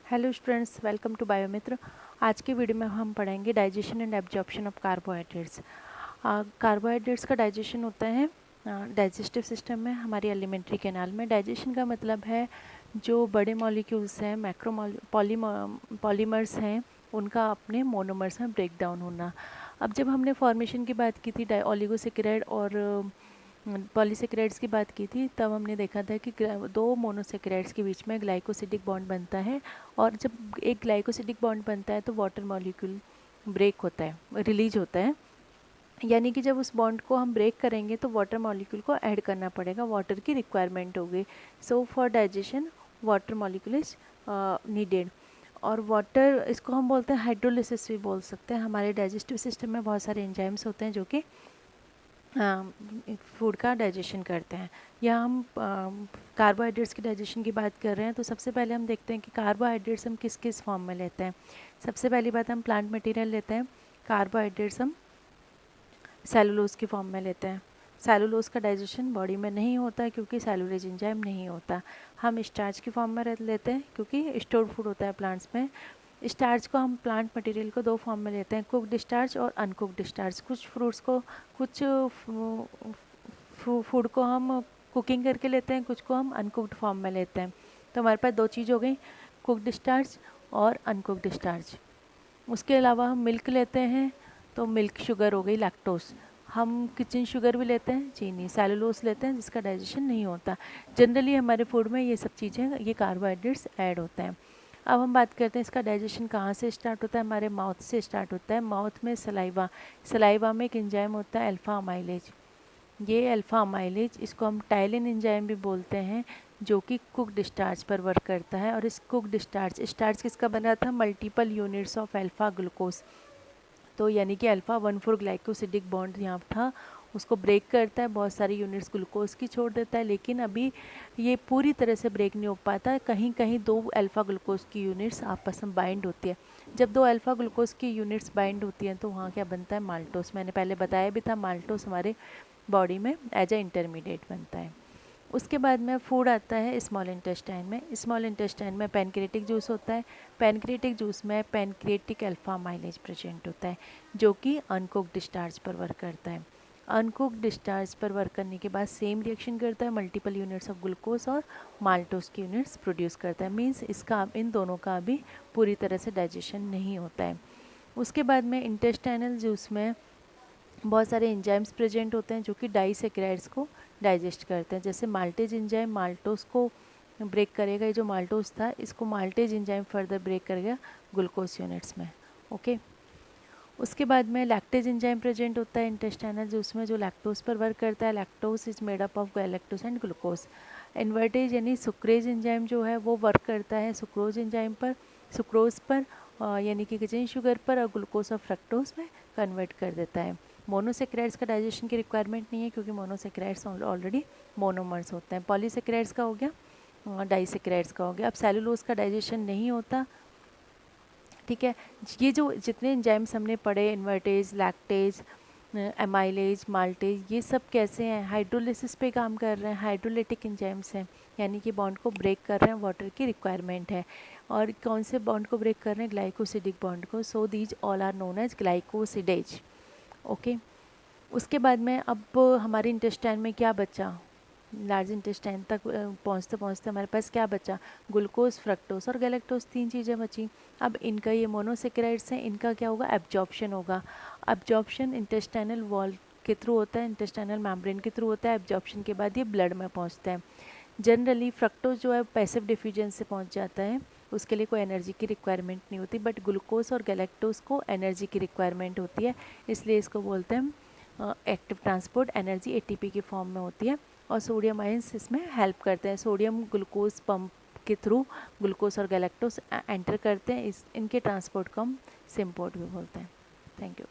Hello students, welcome to Biomitra. आज के video में हम पढ़ेंगे digestion and absorption of carbohydrates. Carbohydrates का डाइजेशन होता है डाइजेस्टिव सिस्टम में, हमारी एलिमेंट्री कैनाल में। डाइजेशन का मतलब है जो बड़े मॉलिक्यूल्स हैं, पॉलीमर्स हैं, उनका अपने मोनोमर्स में ब्रेक डाउन होना। अब जब हमने फॉर्मेशन की बात की थी ओलिगोसेकेराइड और पॉलीसेकेराइड्स की बात की थी, तब हमने देखा था कि दो मोनोसेकेराइड्स के बीच में ग्लाइकोसिडिक बॉन्ड बनता है, और जब एक ग्लाइकोसिडिक बॉन्ड बनता है तो वाटर मॉलिक्यूल ब्रेक होता है, रिलीज होता है। यानी कि जब उस बॉन्ड को हम ब्रेक करेंगे तो वाटर मॉलिक्यूल को ऐड करना पड़ेगा, वाटर की रिक्वायरमेंट होगी। So for digestion water molecule is needed. और वाटर, इसको हम बोलते हैं हाइड्रोलिसिस भी बोल सकते हैं। हमारे डाइजेस्टिव सिस्टम में बहुत सारे एंजाइम्स होते हैं जो कि फूड का डाइजेशन करते हैं। या हम कार्बोहाइड्रेट्स की डाइजेशन की बात कर रहे हैं तो सबसे पहले हम देखते हैं कि कार्बोहाइड्रेट्स हम किस किस फॉर्म में लेते हैं। सबसे पहली बात, हम प्लांट मटेरियल लेते हैं। कार्बोहाइड्रेट्स हम सेलुलोज की फॉर्म में लेते हैं। सेलुलोज का डाइजेशन बॉडी में नहीं होता क्योंकि सेलुलोज एंजाइम नहीं होता। हम स्टार्च की फॉर्म में लेते हैं क्योंकि स्टोर्ड फूड होता है प्लांट्स में। स्टार्च को हम प्लांट मटेरियल को दो फॉर्म में लेते हैं, कुकड स्टार्च और अनकुकड स्टार्च। कुछ फ्रूट्स को, कुछ फूड को हम कुकिंग करके लेते हैं, कुछ को हम अनकुक्ड फॉर्म में लेते हैं। तो हमारे पास दो चीज़ हो गई, कुकड स्टार्च और अनकुक्ड स्टार्च। उसके अलावा हम मिल्क लेते हैं तो मिल्क शुगर हो गई, लैक्टोस। हम किचन शुगर भी लेते हैं, चीनी। सेलुलोज लेते हैं जिसका डाइजेशन नहीं होता। जनरली हमारे फूड में ये सब चीज़ें, ये कार्बोहाइड्रेट्स ऐड होते हैं। अब हम बात करते हैं इसका डाइजेशन कहाँ से स्टार्ट होता है। हमारे माउथ से स्टार्ट होता है। माउथ में सलाइवा में एक एंजाइम होता है अल्फा अमाइलेज। ये अल्फा अमाइलेज, इसको हम टाइलिन एंजाइम भी बोलते हैं, जो कि कुकड स्टार्च पर वर्क करता है। और इस कुकड स्टार्च किसका बना था? Multiple units of alpha glucose. तो यानी कि अल्फा 1,4 ग्लाइकोसिडिक बॉन्ड यहाँ था, उसको ब्रेक करता है, बहुत सारी यूनिट्स ग्लूकोज की छोड़ देता है। लेकिन अभी ये पूरी तरह से ब्रेक नहीं हो पाता, कहीं कहीं दो अल्फा ग्लूकोज की यूनिट्स आपस में बाइंड होती है। जब दो अल्फा ग्लूकोज की यूनिट्स बाइंड होती हैं तो वहाँ क्या बनता है? माल्टोस। मैंने पहले बताया भी था, माल्टोस हमारे बॉडी में एज ए इंटरमीडिएट बनता है। उसके बाद में फूड आता है स्मॉल इंटेस्टाइन में। स्मॉल इंटेस्टाइन में पैनक्रियाटिक जूस होता है। पैनक्रियाटिक जूस में पैनक्रियाटिक अल्फा माइलेज प्रेजेंट होता है, जो कि अनकुक्ड स्टार्च पर वर्क करता है। अनकुक्ड स्टार्च पर वर्क करने के बाद सेम रिएक्शन करता है, मल्टीपल यूनिट्स ऑफ ग्लूकोज और माल्टोस की यूनिट्स प्रोड्यूस करता है। मीन्स इसका, इन दोनों का अभी पूरी तरह से डाइजेशन नहीं होता है। उसके बाद में इंटेस्टाइनल जूस में बहुत सारे एंजाइम्स प्रेजेंट होते हैं जो कि डाइसेकेराइड्स को डाइजेस्ट करते हैं। जैसे माल्टेज एंजाइम माल्टोस को ब्रेक करेगा, ये जो माल्टोस था इसको माल्टेज एंजाइम फर्दर ब्रेक करेगा ग्लूकोज यूनिट्स में। ओके। उसके बाद में लैक्टेज एंजाइम प्रेजेंट होता है इंटेस्टाइनल जूस में, जो लैक्टोज पर वर्क करता है। Lactose is made up of galactose and glucose. Invertase यानी सुक्रेज एंजाइम जो है वो वर्क करता है सुक्रोज एंजाइम पर, सुक्रोज पर यानी कि किचन शुगर पर, और ग्लूकोज और फ्रक्टोज में कन्वर्ट कर देता है। मोनोसेक्राइड्स का डाइजेशन की रिक्वायरमेंट नहीं है क्योंकि मोनोसेक्राइड्स ऑलरेडी मोनोमर्स होते हैं। पॉलीसेक्राइड्स का हो गया, डाइसेक्राइड्स का हो गया। अब सेलुलोज का डाइजेशन नहीं होता, ठीक है। ये जो जितने एंजाइम्स हमने पढ़े, इन्वर्टेज, लैक्टेज, एमाइलेज, माल्टेज, ये सब कैसे हैं? हाइड्रोलिसिस पे काम कर रहे हैं, हाइड्रोलिटिक एंजाइम्स हैं, यानी कि बॉन्ड को ब्रेक कर रहे हैं, वाटर की रिक्वायरमेंट है। और कौन से बॉन्ड को ब्रेक कर रहे हैं? ग्लाइकोसिडिक बॉन्ड को। So these all are known as glycosidase. Okay. उसके बाद में अब हमारे इंटेस्टाइन में क्या बचा? लार्ज इंटेस्टाइन तक पहुंचते पहुंचते हमारे पास क्या बचा? ग्लूकोज, फ्रक्टोज और गैलेक्टोज, तीन चीज़ें बची। अब इनका, ये मोनोसेक्राइड्स हैं, इनका क्या होगा? एब्जॉर्प्शन होगा। एब्जॉर्प्शन इंटेस्टाइनल वॉल के थ्रू होता है, इंटेस्टाइनल मेम्ब्रेन के थ्रू होता है। एब्जॉर्प्शन के बाद ये ब्लड में पहुंचता है। जनरली फ्रक्टोज जो है पैसिव डिफ्यूजन से पहुंच जाता है, उसके लिए कोई एनर्जी की रिक्वायरमेंट नहीं होती। बट ग्लूकोज और गैलेक्टोज को एनर्जी की रिक्वायरमेंट होती है, इसलिए इसको बोलते हैं एक्टिव ट्रांसपोर्ट। एनर्जी एटीपी की फॉर्म में होती है, और सोडियम आयंस इसमें हेल्प करते हैं। सोडियम ग्लूकोज पंप के थ्रू ग्लूकोज और गैलेक्टोज एंटर करते हैं, इनके ट्रांसपोर्ट को हम सिम्पोर्ट भी बोलते हैं। Thank you.